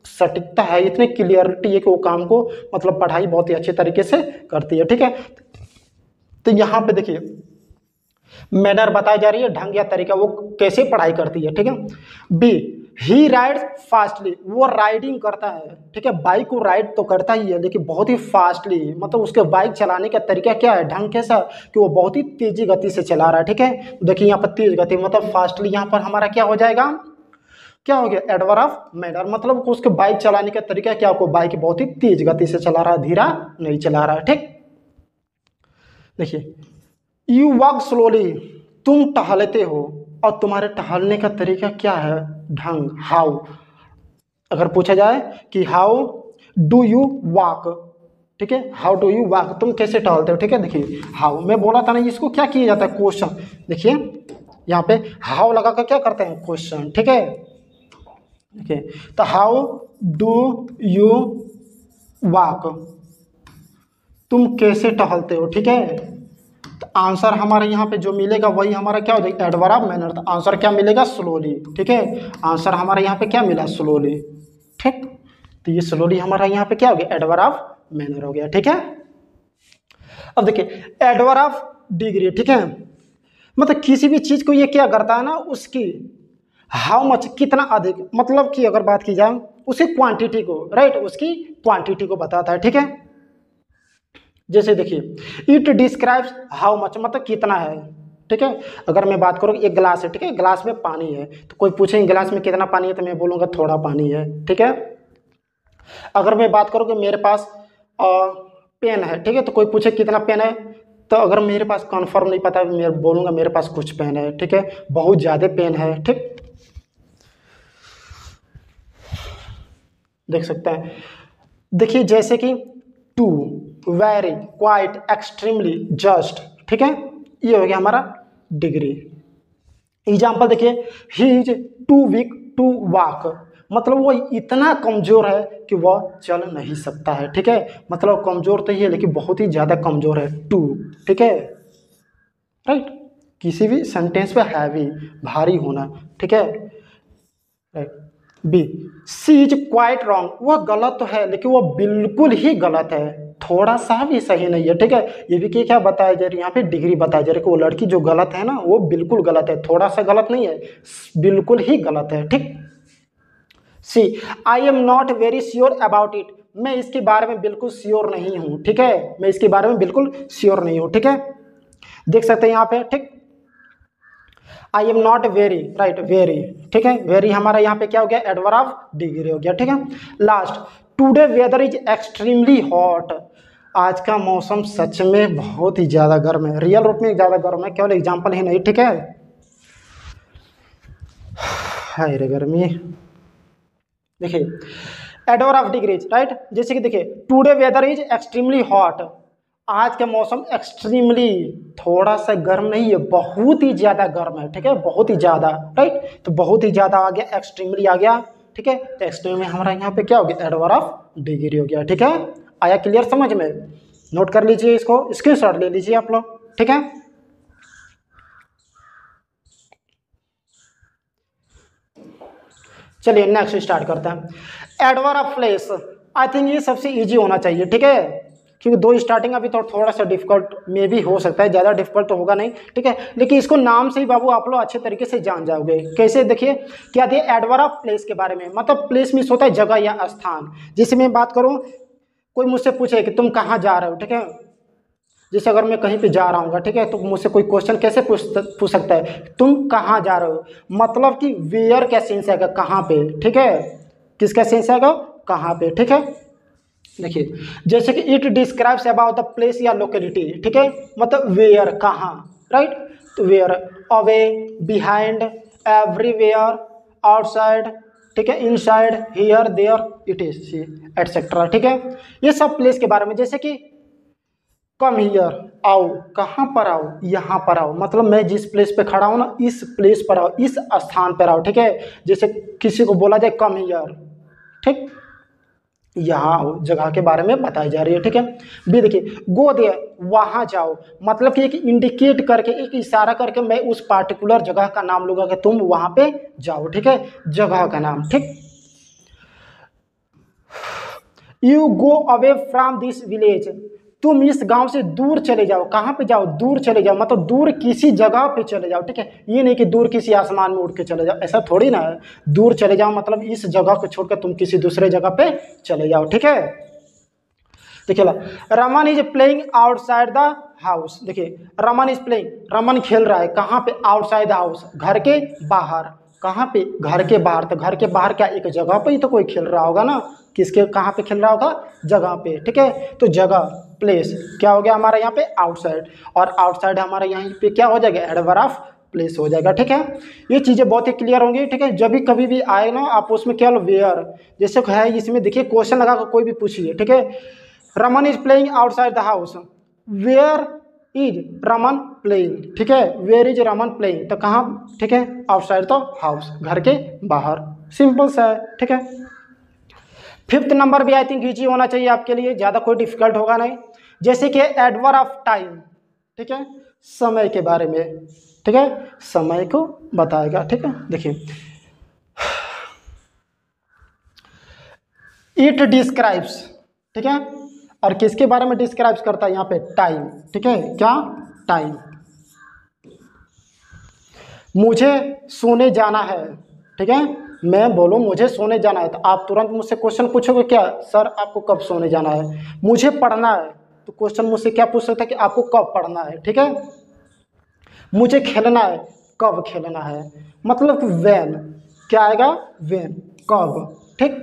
Speaker 1: सटीकता है, इतनी क्लियरिटी है कि वो काम को, मतलब पढ़ाई बहुत ही अच्छे तरीके से करती है। ठीक है, तो यहाँ पे देखिए मैनर बताई जा रही है, ढंग या तरीका, वो कैसे पढ़ाई करती है। ठीक है, बी ही राइड्स फास्टली, वो राइडिंग करता है। ठीक है, बाइक को राइड तो करता ही है लेकिन बहुत ही फास्टली, मतलब उसके बाइक चलाने का तरीका क्या है, ढंग कैसा कि वो बहुत ही तेजी गति से चला रहा है। ठीक है, देखिए यहाँ पर तेज गति मतलब फास्टली, यहाँ पर हमारा क्या हो जाएगा, क्या हो गया, एडवर्ब ऑफ मैनर, मतलब उसके बाइक चलाने का तरीका क्या, को बाइक बहुत ही तेज गति से चला रहा है, धीरा नहीं चला रहा है। ठीक, देखिए यू वॉक स्लोली, तुम टहलते हो, और तुम्हारे टहलने का तरीका क्या है, ढंग, हाउ। अगर पूछा जाए कि हाउ डू यू वॉक, ठीक है, हाउ डू यू वॉक, तुम कैसे टहलते हो। ठीक है, देखिए हाउ, मैं बोला था ना इसको क्या किया जाता है, क्वेश्चन। देखिए यहाँ पे हाउ लगा कर क्या करते हैं, क्वेश्चन। ठीक है, देखिए तो हाउ डू यू वॉक, तुम कैसे टहलते हो। ठीक है, तो आंसर हमारे यहाँ पे जो मिलेगा वही हमारा क्या हो जाएगा, एडवर्ब ऑफ मैनर। तो आंसर क्या मिलेगा, स्लोली। ठीक है, आंसर हमारे यहाँ पे क्या मिला, स्लोली। ठीक, तो ये स्लोली हमारा यहाँ पे क्या हो गया, एडवर्ब ऑफ मैनर हो गया। ठीक है, अब देखिए एडवर्ब ऑफ डिग्री। ठीक है, मतलब किसी भी चीज़ को ये क्या करता है ना, उसकी हाउ मच, कितना अधिक, मतलब कि अगर बात की जाए उसकी क्वांटिटी को, राइट, उसकी क्वांटिटी को बताता है। ठीक है, जैसे देखिए इट डिस्क्राइब्स हाउ मच, मतलब कितना है। ठीक है, अगर मैं बात करूँ एक गिलास है, ठीक है, गिलास में पानी है, तो कोई पूछेंगे गिलास में कितना पानी है, तो मैं बोलूँगा थोड़ा पानी है। ठीक है, अगर मैं बात करूँ कि मेरे पास पेन है, ठीक है, तो कोई पूछे कितना पेन है, तो अगर मेरे पास कन्फर्म नहीं पता, मैं बोलूँगा मेरे पास कुछ पेन है। ठीक है, बहुत ज़्यादा पेन है। ठीक, देख सकते हैं, देखिए जैसे कि too, very, quite, extremely, just. ठीक है, ये हो गया हमारा डिग्री। एग्जाम्पल देखिए he is too weak to walk, मतलब वो इतना कमजोर है कि वह चल नहीं सकता है। ठीक है, मतलब कमजोर तो ही है लेकिन बहुत ही ज़्यादा कमजोर है, टू। ठीक है, राइट, किसी भी सेंटेंस पे हैवी, भारी होना। ठीक है, right. B C is quite wrong, वह गलत तो है लेकिन वह बिल्कुल ही गलत है, थोड़ा सा भी सही नहीं है। ठीक है, ये भी क्या बताया जा रही है, यहाँ पे डिग्री बताया जा रही है कि वो लड़की जो गलत है ना वो बिल्कुल गलत है, थोड़ा सा गलत नहीं है, बिल्कुल ही गलत है। ठीक, see I am not very sure about it, मैं इसके बारे में बिल्कुल श्योर नहीं हूँ। ठीक है, मैं इसके बारे में बिल्कुल श्योर नहीं हूँ। ठीक है, देख सकते हैं यहाँ पे। ठीक, आई am not very, right, very. ठीक है, वेरी हमारा यहाँ पे क्या हो गया, एडवर्ब ऑफ डिग्री हो गया। ठीक है, last today weather is extremely hot, आज का मौसम सच में बहुत ही ज़्यादा गर्म है, रियल रूप में ज़्यादा गर्म है, केवल एग्जाम्पल ही नहीं। ठीक है, हाय रे गर्मी। देखिए एडवर्ब ऑफ डिग्री, राइट, जैसे कि देखिए today weather is extremely hot, आज का मौसम एक्सट्रीमली, थोड़ा सा गर्म नहीं है, बहुत ही ज़्यादा गर्म है। ठीक है, बहुत ही ज़्यादा, राइट, तो बहुत ही ज़्यादा आ गया, एक्सट्रीमली आ गया। ठीक है, तो एक्सट्रीम में हमारा यहाँ पे क्या हो गया, एडवर्ब ऑफ डिग्री हो गया। ठीक है, आया क्लियर समझ में, नोट कर लीजिए, इसको स्क्रीनशॉट ले लीजिए आप लोग। ठीक है, चलिए नेक्स्ट स्टार्ट करते हैं। Adverb of place, I think ये सबसे इजी होना चाहिए। ठीक है, क्योंकि दो स्टार्टिंग अभी तो थोड़ा सा डिफिकल्ट में भी हो सकता है, ज़्यादा डिफिकल्ट तो होगा नहीं, ठीक है। लेकिन इसको नाम से ही बाबू आप लोग अच्छे तरीके से जान जाओगे। कैसे, देखिए क्या दिए, एडवर्ब ऑफ प्लेस के बारे में, मतलब प्लेस मीन्स होता है जगह या स्थान। जैसे मैं बात करूँ, कोई मुझसे पूछे कि तुम कहाँ जा रहे हो, ठीक है, जैसे अगर मैं कहीं पे जा रहा हूँ, ठीक है, तो मुझसे कोई क्वेश्चन कैसे पूछ सकता है, तुम कहाँ जा रहे हो, मतलब कि वेयर का सेंस आएगा, कहाँ पे, ठीक है, किसका सेंस आएगा, कहाँ पे, ठीक है। देखिए जैसे कि it describes about the place या लोकेलिटी, ठीक है, मतलब वेयर, कहाँ, राइट, तो where, away, behind, everywhere, outside, ठीक है, inside, here, there, it is, etcetera, ठीक है। ये सब प्लेस के बारे में, जैसे कि कम हियर, आओ, कहाँ पर आओ, यहाँ पर आओ, मतलब मैं जिस प्लेस पे खड़ा हूँ ना, इस प्लेस पर आओ, इस स्थान पर आओ, ठीक है। जैसे किसी को बोला जाए कम हियर, ठीक, यहाँ आओ, जगह के बारे में बताई जा रही है, ठीक है। बी देखिए, गो देयर, वहाँ जाओ, मतलब कि एक इंडिकेट करके, एक इशारा करके मैं उस पार्टिकुलर जगह का नाम लूंगा कि तुम वहाँ पे जाओ, ठीक है, जगह का नाम, ठीक। You go away from this village, तुम इस गांव से दूर चले जाओ, कहाँ पे जाओ, दूर चले जाओ, मतलब दूर किसी जगह पे चले जाओ, ठीक है। ये नहीं कि दूर किसी आसमान में उड़ के चले जाओ, ऐसा थोड़ी ना है। दूर चले जाओ मतलब इस जगह को छोड़कर तुम किसी दूसरे जगह पे चले जाओ, ठीक है। देखिए Raman is playing outside the house, देखिए रमन इज प्लेइंग, रमन खेल रहा है कहाँ पे, आउटसाइड द हाउस, घर के बाहर, कहाँ पे, घर के बाहर, तो घर के बाहर क्या, एक जगह पे ही तो कोई खेल रहा होगा ना, किसके, कहाँ पे खेल रहा होगा, जगह पे, ठीक है। तो जगह, प्लेस क्या हो गया हमारा यहाँ पे, आउटसाइड, और आउटसाइड हमारा यहाँ पे क्या हो जाएगा, एडवर्ब ऑफ प्लेस हो जाएगा, ठीक है। ये चीज़ें बहुत ही क्लियर होंगी, ठीक है। जब भी कभी भी आए ना आप उसमें क्या लो, वेयर, जैसे है इसमें देखिए क्वेश्चन लगा कर कोई भी पूछिए, ठीक है। Raman is playing outside the house, where is Raman playing, ठीक है, वेयर इज रमन प्लेइंग, तो कहाँ, ठीक है, आउटसाइड द हाउस, घर के बाहर, सिंपल सा है, ठीक है। फिफ्थ नंबर भी आई थिंक इजी होना चाहिए आपके लिए, ज़्यादा कोई डिफिकल्ट होगा नहीं। जैसे कि एडवर्ब ऑफ टाइम, ठीक है, समय के बारे में, ठीक है, समय को बताएगा, ठीक है। देखिए इट डिस्क्राइब्स, ठीक है, और किसके बारे में डिस्क्राइब्स करता है यहाँ पे, टाइम, ठीक है, क्या, टाइम। मुझे सोने जाना है, ठीक है, मैं बोलूँ मुझे सोने जाना है, तो आप तुरंत मुझसे क्वेश्चन पूछोगे क्या, सर आपको कब सोने जाना है। मुझे पढ़ना है, तो क्वेश्चन मुझसे क्या पूछ सकता है कि आपको कब पढ़ना है, ठीक है। मुझे खेलना है, कब खेलना है, मतलब कि व्हेन, क्या आएगा, व्हेन, कब, ठीक,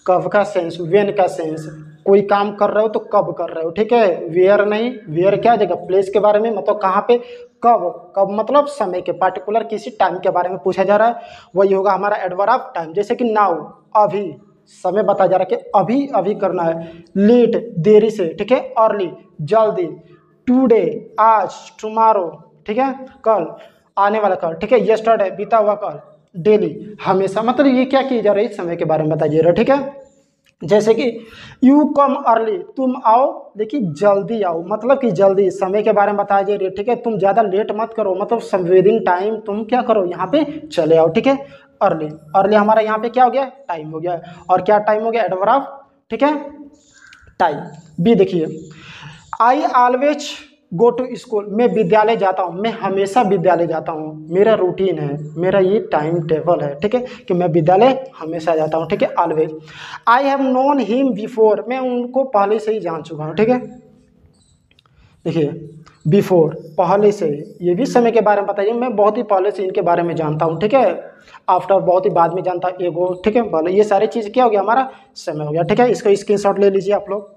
Speaker 1: कब का सेंस, व्हेन का सेंस, कोई काम कर रहे हो तो कब कर रहे हो, ठीक है। वेयर नहीं, वेयर क्या जगह, प्लेस के बारे में, मतलब कहाँ पे, कब, कब मतलब समय के, पार्टिकुलर किसी टाइम के बारे में पूछा जा रहा है, वही होगा हमारा एडवर्ब ऑफ टाइम। जैसे कि नाउ, अभी, समय बताया जा रहा है कि अभी अभी करना है, लेट, देरी से, ठीक है, अर्ली, जल्दी, टुडे, आज, टुमारो, ठीक है, कल, आने वाला कल, ठीक है, यस्टरडे, बीता हुआ कल, डेली, हमेशा, मतलब ये क्या किया जा रहा है, इस समय के बारे में बताया जा रहा है, ठीक है। जैसे कि यू कम अर्ली, तुम आओ, देखिए जल्दी आओ, मतलब कि जल्दी, समय के बारे में बताया जा रही है, ठीक है। तुम ज़्यादा लेट मत करो, मतलब विद इन टाइम तुम क्या करो, यहाँ पे चले आओ, ठीक है। अर्ली, अर्ली हमारा यहाँ पे क्या हो गया, टाइम हो गया, और क्या टाइम हो गया, एडवर्ब ऑफ, ठीक है, टाइम। बी देखिए, I always go to school, मैं विद्यालय जाता हूँ, मैं हमेशा विद्यालय जाता हूँ, मेरा रूटीन है, मेरा ये टाइम टेबल है, ठीक है, कि मैं विद्यालय हमेशा जाता हूँ, ठीक है। Always, I have known him before, मैं उनको पहले से ही जान चुका हूँ, ठीक है। देखिए बिफोर, पहले से, ये भी समय के बारे में बताइए, मैं बहुत ही पहले से इनके बारे में जानता हूँ, ठीक है। आफ्टर, बहुत ही बाद में जानता, एगो, ठीक है, पहले, ये सारी चीज़ क्या हो गया, हमारा समय हो गया, ठीक है। इसका स्क्रीनशॉट ले लीजिए आप लोग।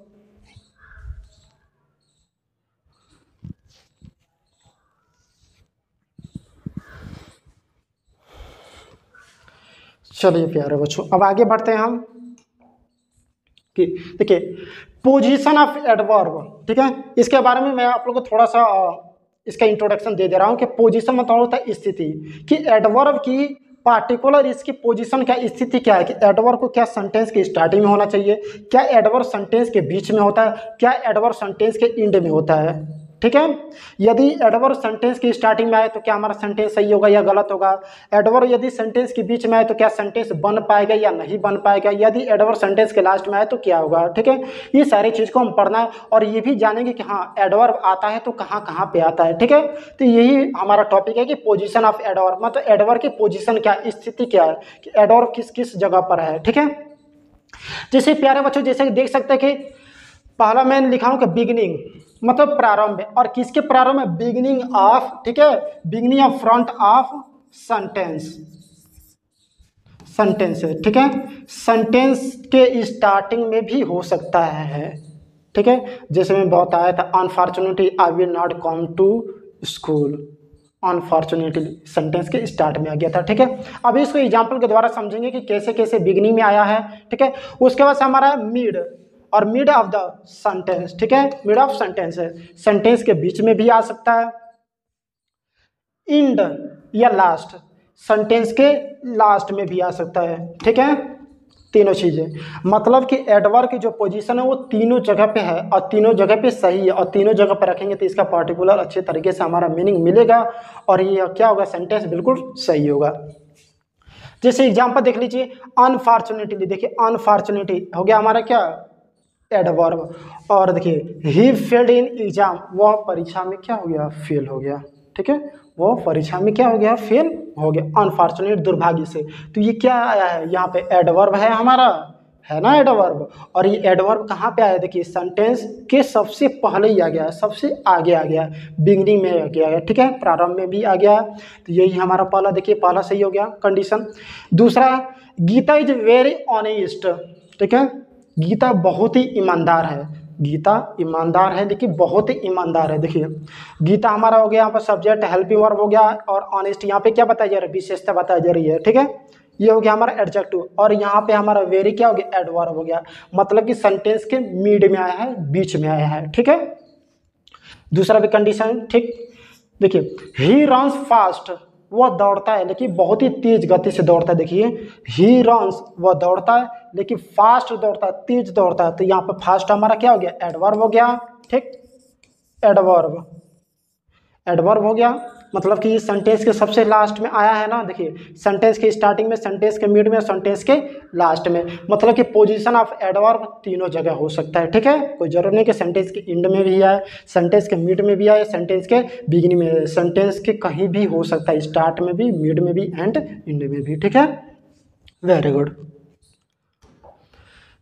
Speaker 1: चलिए प्यारे बच्चों, अब आगे बढ़ते हैं हम कि देखिए पोजीशन ऑफ एडवर्ब, ठीक है। इसके बारे में मैं आप लोगों को थोड़ा सा इसका इंट्रोडक्शन दे रहा हूँ कि पोजीशन मतलब होता है स्थिति, कि एडवर्ब की पार्टिकुलर इसकी पोजीशन क्या, स्थिति क्या है, कि एडवर्ब को क्या सेंटेंस के स्टार्टिंग में होना चाहिए, क्या एडवर्ब सेंटेंस के बीच में होता है, क्या एडवर्ब सेंटेंस के एंड में होता है, ठीक है। यदि एडवर्ब सेंटेंस की स्टार्टिंग में आए तो क्या हमारा सेंटेंस सही होगा या गलत होगा। एडवर्ब यदि सेंटेंस के बीच में आए तो क्या सेंटेंस बन पाएगा या नहीं बन पाएगा। यदि एडवर्ब सेंटेंस के लास्ट में आए तो क्या होगा। ठीक है, ये सारी चीज़ को हम पढ़ना है और ये भी जानेंगे कि हाँ एडवर्ब आता है तो कहाँ कहाँ पे आता है। ठीक है, तो यही हमारा टॉपिक है कि पोजीशन ऑफ एडवर्ब, मतलब एडवर्ब की पोजीशन क्या, स्थिति क्या है, कि एडवर्ब किस किस जगह पर है। ठीक है, जैसे प्यारे बच्चों जैसे देख सकते हैं कि पहला मैंने लिखा हूं कि बिगिनिंग मतलब प्रारंभ है, और किसके प्रारंभ है, बिगिनिंग ऑफ, ठीक है, beginning of front of sentence, sentence है। ठीक है, सेंटेंस के स्टार्टिंग में भी हो सकता है। ठीक है, जैसे मैं बताया था unfortunately I will not come to school, unfortunately sentence के स्टार्ट में आ गया था। ठीक है, अभी इसको एग्जाम्पल के द्वारा समझेंगे कि कैसे कैसे बिगिनिंग में आया है। ठीक है, उसके बाद हमारा मिड और मिड ऑफ द सेंटेंस। ठीक है, मिड ऑफ सेंटेंस है, सेंटेंस के बीच में भी आ सकता है। इंड या लास्ट, सेंटेंस के लास्ट में भी आ सकता है। ठीक है, तीनों चीजें, मतलब कि एडवर्ब की जो पोजीशन है वो तीनों जगह पे है और तीनों जगह पे सही है, और तीनों जगह पे रखेंगे तो इसका पर्टिकुलर अच्छे तरीके से हमारा मीनिंग मिलेगा और ये क्या होगा, सेंटेंस बिल्कुल सही होगा। जैसे एग्जांपल देख लीजिए, अनफॉर्चुनेटली, देखिए अनफॉर्चुनेटली हो गया हमारा क्या, एडवर्ब। और देखिए ही फेल्ड इन एग्जाम, वह परीक्षा में क्या हो गया, फेल हो गया। ठीक है, वो परीक्षा में क्या हो गया, फेल हो गया, अनफॉर्चुनेट, दुर्भाग्य से। तो ये क्या आया है, यहाँ पे एडवर्ब है हमारा, है ना एडवर्ब। और ये एडवर्ब कहाँ पे आया, देखिए सेंटेंस के सबसे पहले ही आ गया है, सबसे आगे आ गया है, बिगिनिंग में आ गया है। ठीक है, प्रारंभ में भी आ गया है। तो यही हमारा पहला, देखिए पहला सही हो गया कंडीशन। दूसरा, गीता इज वेरी ऑनेस्ट। ठीक है, गीता बहुत ही ईमानदार है, गीता ईमानदार है लेकिन बहुत ही ईमानदार है। देखिए गीता हमारा हो गया यहाँ पर सब्जेक्ट, हेल्पिंग वर्ब हो गया, और ऑनेस्ट यहाँ पे क्या बताया जा रहा है, विशेषता बताई जा रही है। ठीक है, ये हो गया हमारा एडजेक्टिव, और यहाँ पे हमारा वेरी क्या हो गया, एडवर्ब हो गया, मतलब कि सेंटेंस के मिड में आया है, बीच में आया है। ठीक है, दूसरा भी कंडीशन, ठीक, देखिए ही रन्स फास्ट, वह दौड़ता है लेकिन बहुत ही तेज गति से दौड़ता है। देखिए ही रन्स, वह दौड़ता है लेकिन फास्ट दौड़ता है, तेज दौड़ता है। तो यहाँ पे फास्ट हमारा क्या हो गया, एडवर्ब हो गया। ठीक, एडवर्ब, एडवर्ब हो गया, मतलब कि सेंटेंस के सबसे लास्ट में आया है ना। देखिए सेंटेंस के स्टार्टिंग में, सेंटेंस के मिड में, सेंटेंस के लास्ट में, मतलब कि पोजीशन ऑफ एडवर्ब तीनों जगह हो सकता है। ठीक है, कोई जरूरी नहीं कि सेंटेंस के एंड में भी आए, सेंटेंस के मिड में भी आए, सेंटेंस के बिगिनिंग में, सेंटेंस के कहीं भी हो सकता है, स्टार्ट में भी, मिड में भी एंड एंड में भी। ठीक है, वेरी गुड।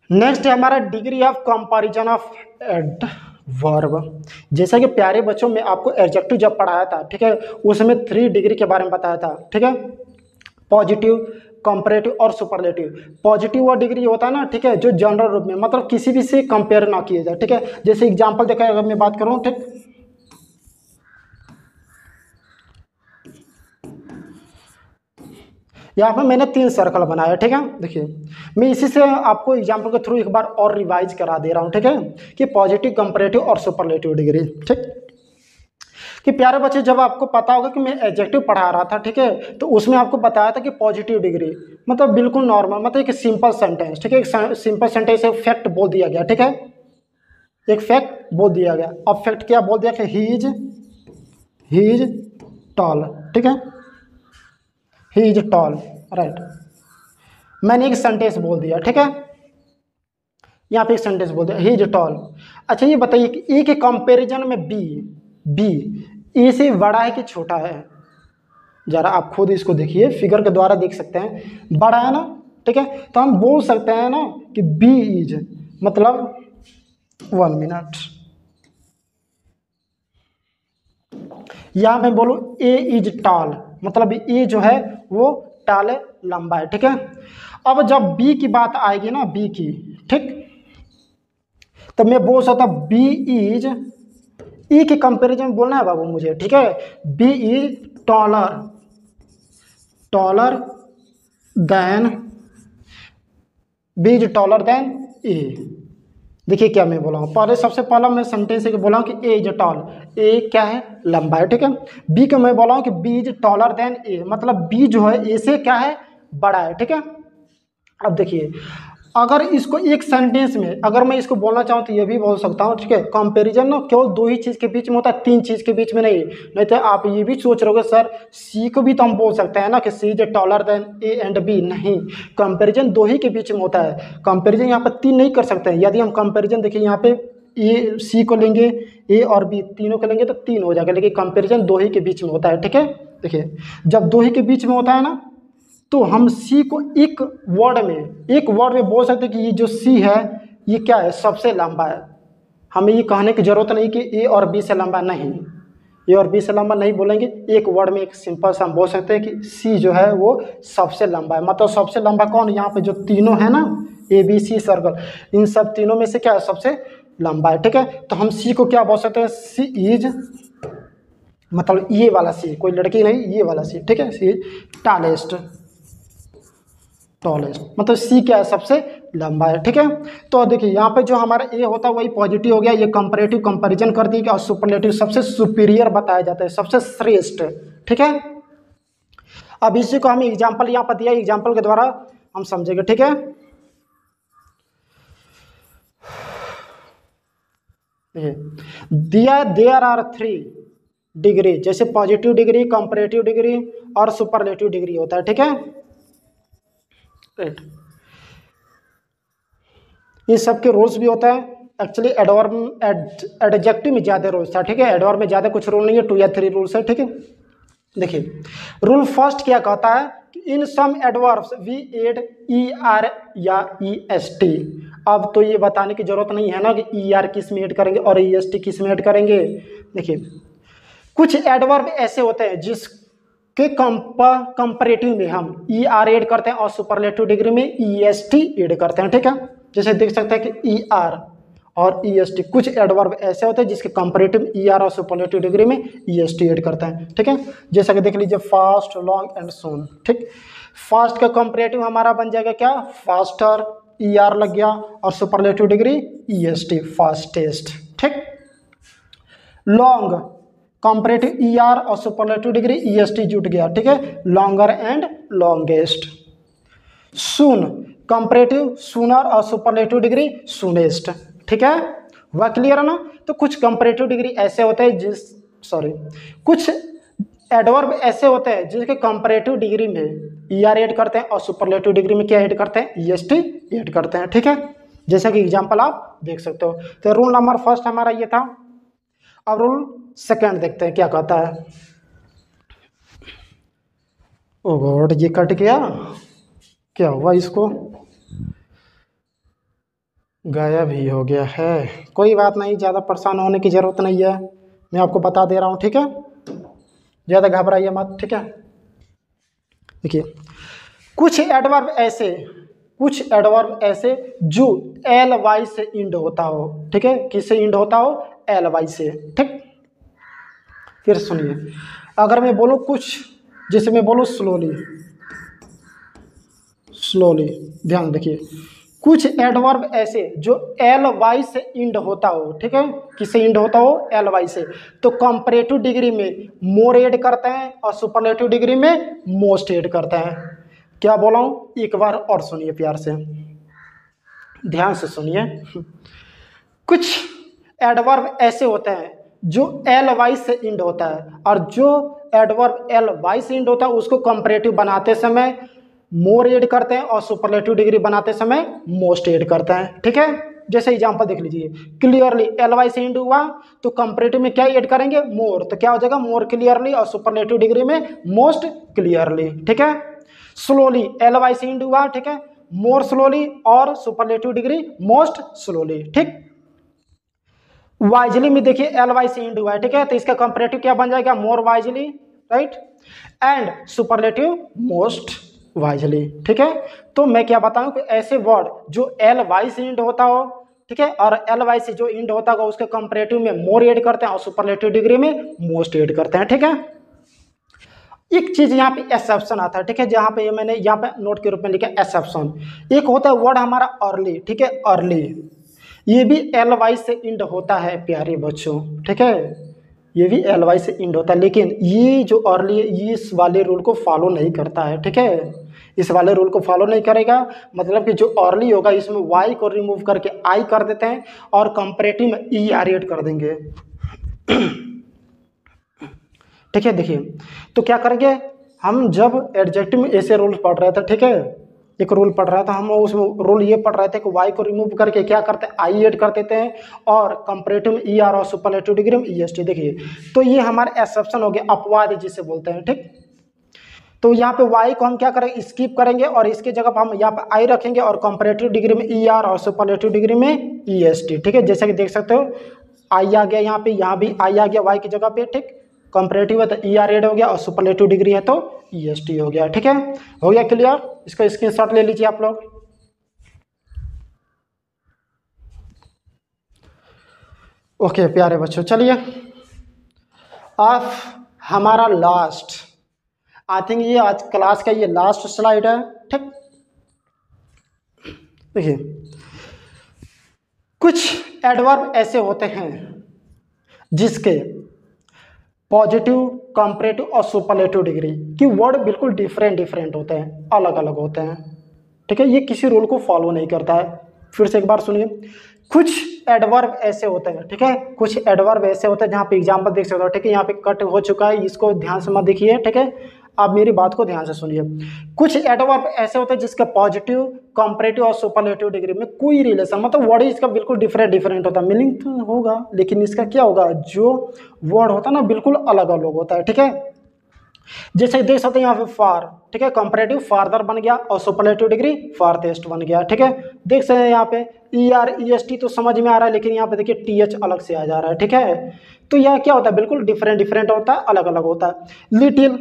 Speaker 1: नेक्स्ट है हमारा degree of comparison of adverb. जैसा कि प्यारे बच्चों में आपको एडजेक्टिव जब पढ़ाया था, ठीक है, उसमें 3 डिग्री के बारे में बताया था। ठीक है, पॉजिटिव, कंपैरेटिव और सुपरलेटिव। पॉजिटिव वो डिग्री होता है ना, ठीक है, जो जनरल रूप में, मतलब किसी भी से कंपेयर ना किया जाए। ठीक है, जैसे एग्जांपल देखा अगर मैं बात करूं, ठीक, यहाँ पर मैंने 3 सर्कल बनाया। ठीक है, देखिए मैं इसी से आपको एग्जांपल के थ्रू एक बार और रिवाइज करा दे रहा हूँ। ठीक है, कि पॉजिटिव, कंपैरेटिव और सुपरलेटिव डिग्री। ठीक, कि प्यारे बच्चे जब आपको पता होगा कि मैं एडजेक्टिव पढ़ा रहा था, ठीक है, तो उसमें आपको बताया था कि पॉजिटिव डिग्री मतलब बिल्कुल नॉर्मल, मतलब एक सिंपल सेंटेंस। ठीक है, एक सिंपल सेंटेंस, एक फैक्ट बोल दिया गया। ठीक है, एक फैक्ट बोल दिया गया। अब फैक्ट क्या बोल दिया कि ही इज टॉल। ठीक है, ही इज टॉल, राइट, मैंने एक सेंटेंस बोल दिया। ठीक है, यहाँ पे एक सेंटेंस बोल दिया, ही इज टॉल। अच्छा ये बताइए कि ए के कंपैरिजन में बी ए से बड़ा है कि छोटा है, जरा आप खुद इसको देखिए, फिगर के द्वारा देख सकते हैं, बड़ा है ना। ठीक है, तो हम बोल सकते हैं ना कि बी इज, मतलब 1 मिनट, यहाँ पे बोलो ए इज टॉल, मतलब ए जो है वो टॉल है, लंबा है। ठीक है, अब जब बी की बात आएगी ना, बी की, ठीक, तो मैं बोल सकता बी इज, ई के कंपैरिजन में बोलना है बाबू मुझे। ठीक है, B is taller than, B is taller than A. देखिए क्या मैं बोला हूँ, पहले सबसे पहला मैं सेंटेंस से बोला हूँ कि ए इज टॉल, ए क्या है, लंबा है। ठीक है, बी को मैं बोला हूँ कि बी इज टॉलर देन ए, मतलब बी जो है ए से क्या है, बड़ा है। ठीक है, अब देखिए अगर इसको एक सेंटेंस में अगर मैं इसको बोलना चाहूँ तो ये भी बोल सकता हूँ, ठीक है। कंपैरिजन ना केवल दो ही चीज़ के बीच में होता है, तीन चीज़ के बीच में नहीं तो आप ये भी सोच रहोगे सर सी को भी तो हम बोल सकते हैं ना कि C is taller than A and B. नहीं, कंपैरिजन दो ही के बीच में होता है, कंपैरिजन यहाँ पर तीन नहीं कर सकते हैं। यदि हम कंपैरिजन देखिए यहाँ पे ए सी को लेंगे, ए और बी तीनों को लेंगे तो तीन हो जाएगा, लेकिन कंपैरिजन दो ही के बीच में होता है, ठीक है। देखिए जब दो ही के बीच में होता है ना तो हम सी को एक वर्ड में बोल सकते हैं कि ये जो सी है ये क्या है, सबसे लंबा है। हमें ये कहने की जरूरत नहीं कि ए और बी से लंबा, नहीं, ए और बी से लंबा नहीं बोलेंगे, एक वर्ड में एक सिंपल सा हम बोल सकते हैं कि सी जो है वो सबसे लंबा है। मतलब सबसे लंबा कौन, यहाँ पे जो तीनों है ना ए बी सी सर्कल, इन सब तीनों में से क्या है, सबसे लंबा है, ठीक है। तो हम सी को क्या बोल सकते हैं, सी इज, मतलब ये वाला सी, कोई लड़की नहीं, ये वाला सी, ठीक है। सी टॉलेस्ट मतलब सी क्या है, सबसे लंबा है, ठीक है। तो देखिए यहाँ पे जो हमारा ए होता है वही पॉजिटिव हो गया, ये कंपैरेटिव कंपैरिजन कर दिए, और सुपरलेटिव सबसे सुपीरियर बताया जाता है, सबसे श्रेष्ठ, ठीक है। अब इसी को हम एग्जाम्पल यहाँ पर दिया, एग्जाम्पल के द्वारा हम समझेंगे, ठीक है। दिया देयर आर 3 डिग्री, जैसे पॉजिटिव डिग्री, कंपैरेटिव डिग्री और सुपरलेटिव डिग्री होता है, ठीक है। इन सब के रूल्स भी होता है। एक्चुअली एडवर्ब एडजेक्टिव में ज़्यादा रूल्स था, ठीक है। एडवर्ब में ज़्यादा कुछ रूल नहीं है, 2 या 3 रूल्स है, ठीक है। देखिए रूल फर्स्ट क्या कहता है कि in some adverbs we add E R या ई एस टी। अब तो ये बताने की जरूरत नहीं है ना कि ई आर किस में ऐड करेंगे और ई एस टी किस में ऐड करेंगे। देखिए कुछ एडवर्ब ऐसे होते हैं जिसके कंपैरेटिव में हम ई आर ऐड करते हैं और सुपरलेटिव डिग्री में ई एस टी ऐड करते हैं, ठीक है। जैसे देख सकते हैं कि ई आर और ई एस टी, कुछ एडवर्ब ऐसे होते हैं जिसके कंपैरेटिव ई आर और सुपरलेटिव डिग्री में ई एस टी ऐड करते हैं, ठीक है। जैसा कि देख लीजिए फास्ट, लॉन्ग एंड सून, ठीक। फास्ट का कंपैरेटिव हमारा बन जाएगा क्या, फास्टर, ई आर लग गया, और superlative degree E S T, fastest, ठीक। लॉन्ग कंपैरेटिव ई आर और superlative degree E S T जुट गया, ठीक है, longer and longest. Soon comparative sooner और सुपरलेटिव डिग्री सूनेस्ट, ठीक है। वह क्लियर है ना। तो कुछ कंपैरेटिव डिग्री ऐसे होते हैं कुछ एडवर्ब ऐसे होते हैं जिसके कंपैरेटिव डिग्री में ई आर ऐड करते हैं और सुपरलेटिव डिग्री में क्या ऐड करते हैं, ई एस टी ऐड करते हैं, ठीक है। जैसा कि एग्जांपल आप देख सकते हो। तो रूल नंबर फर्स्ट हमारा ये था। अब रूल सेकंड देखते हैं क्या कहता है। ओ गॉड, ये कट गया, क्या हुआ, इसको गायब ही हो गया है। कोई बात नहीं, ज़्यादा परेशान होने की ज़रूरत नहीं है, मैं आपको बता दे रहा हूँ, ठीक है। ज़्यादा घबराइए मत, ठीक है। देखिए कुछ एडवर्ब ऐसे जो एल वाई से इंड होता हो, ठीक है। किससे इंड होता हो, एल वाई से, ठीक। फिर सुनिए, अगर मैं बोलूँ कुछ, जैसे मैं बोलूँ स्लोली, ध्यान देखिए, कुछ एडवर्ब ऐसे जो एल वाई से इंड होता हो, ठीक है। किससे इंड होता हो, एल वाई से, तो कंपैरेटिव डिग्री में मोर ऐड करते हैं और सुपरलेटिव डिग्री में मोस्ट ऐड करते हैं। क्या बोला हूँ, एक बार और सुनिए, प्यार से ध्यान से सुनिए। कुछ एडवर्ब ऐसे होते हैं जो एल वाई से इंड होता है, और जो एडवर्ब एल वाई से इंड होता है उसको कंपैरेटिव बनाते समय मोर ऐड करते हैं और सुपरलेटिव डिग्री बनाते समय मोस्ट ऐड करते हैं, ठीक है। जैसे एग्जांपल देख लीजिए, क्लियरली एल वाई से इंड हुआ तो कंपैरेटिव में क्या ऐड करेंगे, मोर, तो क्या हो जाएगा, मोर क्लियरली, और सुपरलेटिव डिग्री में मोस्ट क्लियरली, ठीक है। स्लोली एल वाई से इंड हुआ, ठीक है, मोर स्लोली और सुपरलेटिव डिग्री मोस्ट स्लोली, ठीक। वाइजली में देखिए एल वाई से इंड हुआ है, ठीक है, तो इसका कंपैरेटिव क्या बन जाएगा, more wisely, right, and superlative most wisely, ठीक है। तो मैं क्या बताऊं कि ऐसे वर्ड जो एल वाई से इंड होता हो, ठीक है, और एल वाई से जो इंड होता होगा उसके कंपैरेटिव में मोर ऐड करते हैं और सुपरलेटिव डिग्री में मोस्ट ऐड करते हैं, ठीक है। एक चीज यहाँ पे एक्सेप्शन आता है, ठीक है, जहाँ पे मैंने यहाँ पे नोट के रूप में लिखा एक्सेप्शन। एक होता है वर्ड हमारा अर्ली, ठीक है, अर्ली, ये भी एल वाई से इंड होता है प्यारे बच्चों, ठीक है, ये भी एल वाई से इंड होता है, लेकिन ये जो अर्ली है ये इस वाले रूल को फॉलो नहीं करता है, ठीक है। इस वाले रूल को फॉलो नहीं करेगा, मतलब कि जो अर्ली होगा इसमें वाई को रिमूव करके आई कर देते हैं और कंपैरेटिव में ई आर एड कर देंगे। ठीक है, देखिए तो क्या करेंगे हम, जब एडजेक्टिव में ऐसे रूल पढ़ रहे थे, ठीक है, एक रूल पढ़ रहा था, हम उसमें रूल ये पढ़ रहे थे कि वाई को रिमूव करके क्या करते हैं, आई ऐड कर देते हैं और कंपैरेटिव में ई आर और सुपरलेटिव डिग्री में ई एस टी। देखिए तो ये हमारा एक्सेप्शन हो गया, अपवाद जिसे बोलते हैं। ठीक, तो यहाँ पे वाई को हम क्या करेंगे, स्किप करेंगे और इसके जगह पर हम यहाँ पे आई रखेंगे और कंपैरेटिव डिग्री में ई आर और सुपरलेटिव डिग्री में ई एस टी। ठीक है, जैसे कि देख सकते हो आई आ गया यहाँ पे, यहाँ भी आई आ गया वाई की जगह पे। ठीक, कंपैरेटिव है तो ई आर एड हो गया और सुपरलेटिव डिग्री है तो ई एस टी हो गया। ठीक है, हो गया क्लियर? इसका स्क्रीनशॉट ले लीजिए आप लोग। ओके प्यारे बच्चों, चलिए अब हमारा लास्ट, आई थिंक ये आज क्लास का ये लास्ट स्लाइड है। ठीक, देखिए कुछ एडवर्ब ऐसे होते हैं जिसके पॉजिटिव, कंपैरेटिव और सुपरलेटिव डिग्री की वर्ड बिल्कुल डिफरेंट होते हैं, अलग अलग होते हैं। ठीक है, ये किसी रूल को फॉलो नहीं करता है। फिर से एक बार सुनिए, कुछ एडवर्ब ऐसे होते हैं, ठीक है, कुछ एडवर्ब ऐसे होते हैं जहाँ पे एग्जाम्पल देख सकते हो। ठीक है, यहाँ पे कट हो चुका है, इसको ध्यान से मत देखिए। ठीक है, आप मेरी बात को ध्यान से सुनिए। कुछ एडवर्ब ऐसे होते हैं जिसका पॉजिटिव, कंपैरेटिव और सुपरलेटिव डिग्री में कोई रिलेशन, मतलब वर्ड इसका बिल्कुल डिफरेंट होता है, मीनिंग तो होगा लेकिन इसका क्या होगा, जो वर्ड होता है ना बिल्कुल अलग अलग होता है। ठीक है, जैसे देख सकते हैं यहाँ पे फार, ठीक है, कंपैरेटिव फार्दर बन गया और सुपरलेटिव डिग्री फारदेस्ट बन गया। ठीक है, देख सकते हैं यहाँ पे E R E S T तो समझ में आ रहा है, लेकिन यहाँ पे देखिए टी एच अलग से आ जा रहा है। ठीक है, तो यह क्या होता है, बिल्कुल डिफरेंट होता है, अलग अलग होता है। लिटिल,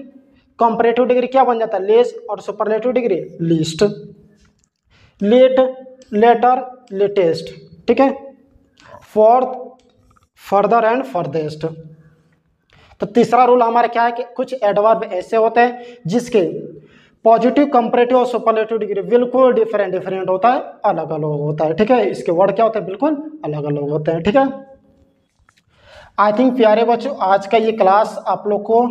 Speaker 1: कंपैरेटिव डिग्री क्या बन जाता है, लेस और superlative degree least. Late, later, latest. ठीक है, फोर्थ, फर्दर एंड फर्देस्ट। तो तीसरा रूल हमारा क्या है कि कुछ एडवर्ब ऐसे होते हैं जिसके पॉजिटिव, कंपैरेटिव और सुपरलेटिव डिग्री बिल्कुल डिफरेंट होता है, अलग अलग होता है। ठीक है, इसके वर्ड क्या होते हैं, बिल्कुल अलग अलग होते हैं। ठीक है, आई थिंक प्यारे बच्चों आज का ये क्लास आप लोग को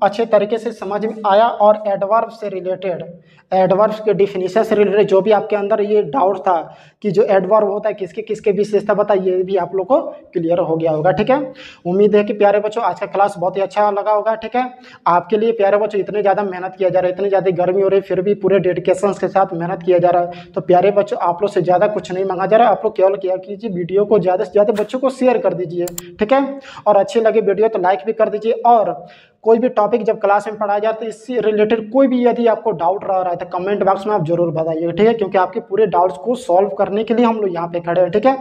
Speaker 1: अच्छे तरीके से समझ में आया और एडवर्ब से रिलेटेड, एडवर्ब्स के डिफिनीशन से रिलेटेड जो भी आपके अंदर ये डाउट था कि जो एडवर्ब होता है किसके किसके विशेषता बताइए, ये भी आप लोग को क्लियर हो गया होगा। ठीक है, उम्मीद है कि प्यारे बच्चों आज का क्लास बहुत ही अच्छा लगा होगा। ठीक है, आपके लिए प्यारे बच्चों इतने ज़्यादा मेहनत किया जा रहा है, इतनी ज़्यादा गर्मी हो रही है, फिर भी पूरे डेडिकेशन के साथ मेहनत किया जा रहा है। तो प्यारे बच्चों आप लोग से ज़्यादा कुछ नहीं मांगा जा रहा है, आप लोग केवल क्या कीजिए, वीडियो को ज़्यादा से ज़्यादा बच्चों को शेयर कर दीजिए। ठीक है, और अच्छी लगे वीडियो तो लाइक भी कर दीजिए, और कोई भी टॉपिक जब क्लास में पढ़ाया जाता है इससे रिलेटेड कोई भी यदि आपको डाउट रह रहा है तो कमेंट बॉक्स में आप जरूर बताइए। ठीक है, क्योंकि आपके पूरे डाउट्स को सॉल्व करने के लिए हम लोग यहाँ पे खड़े हैं। ठीक है,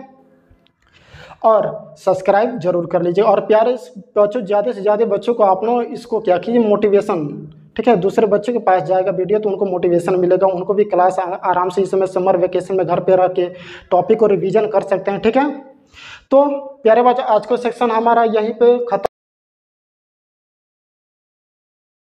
Speaker 1: और सब्सक्राइब जरूर कर लीजिए। और प्यारे बच्चों, ज़्यादा से ज़्यादा बच्चों को आप लोग इसको क्या कीजिए, मोटिवेशन। ठीक है, दूसरे बच्चों के पास जाएगा वीडियो तो उनको मोटिवेशन मिलेगा, उनको भी क्लास आराम से इस समय समर वेकेशन में घर पे रह के टॉपिक को रिवीजन कर सकते हैं। ठीक है, तो प्यारे बच्चों आज का सेक्शन हमारा यहीं पे खत्म।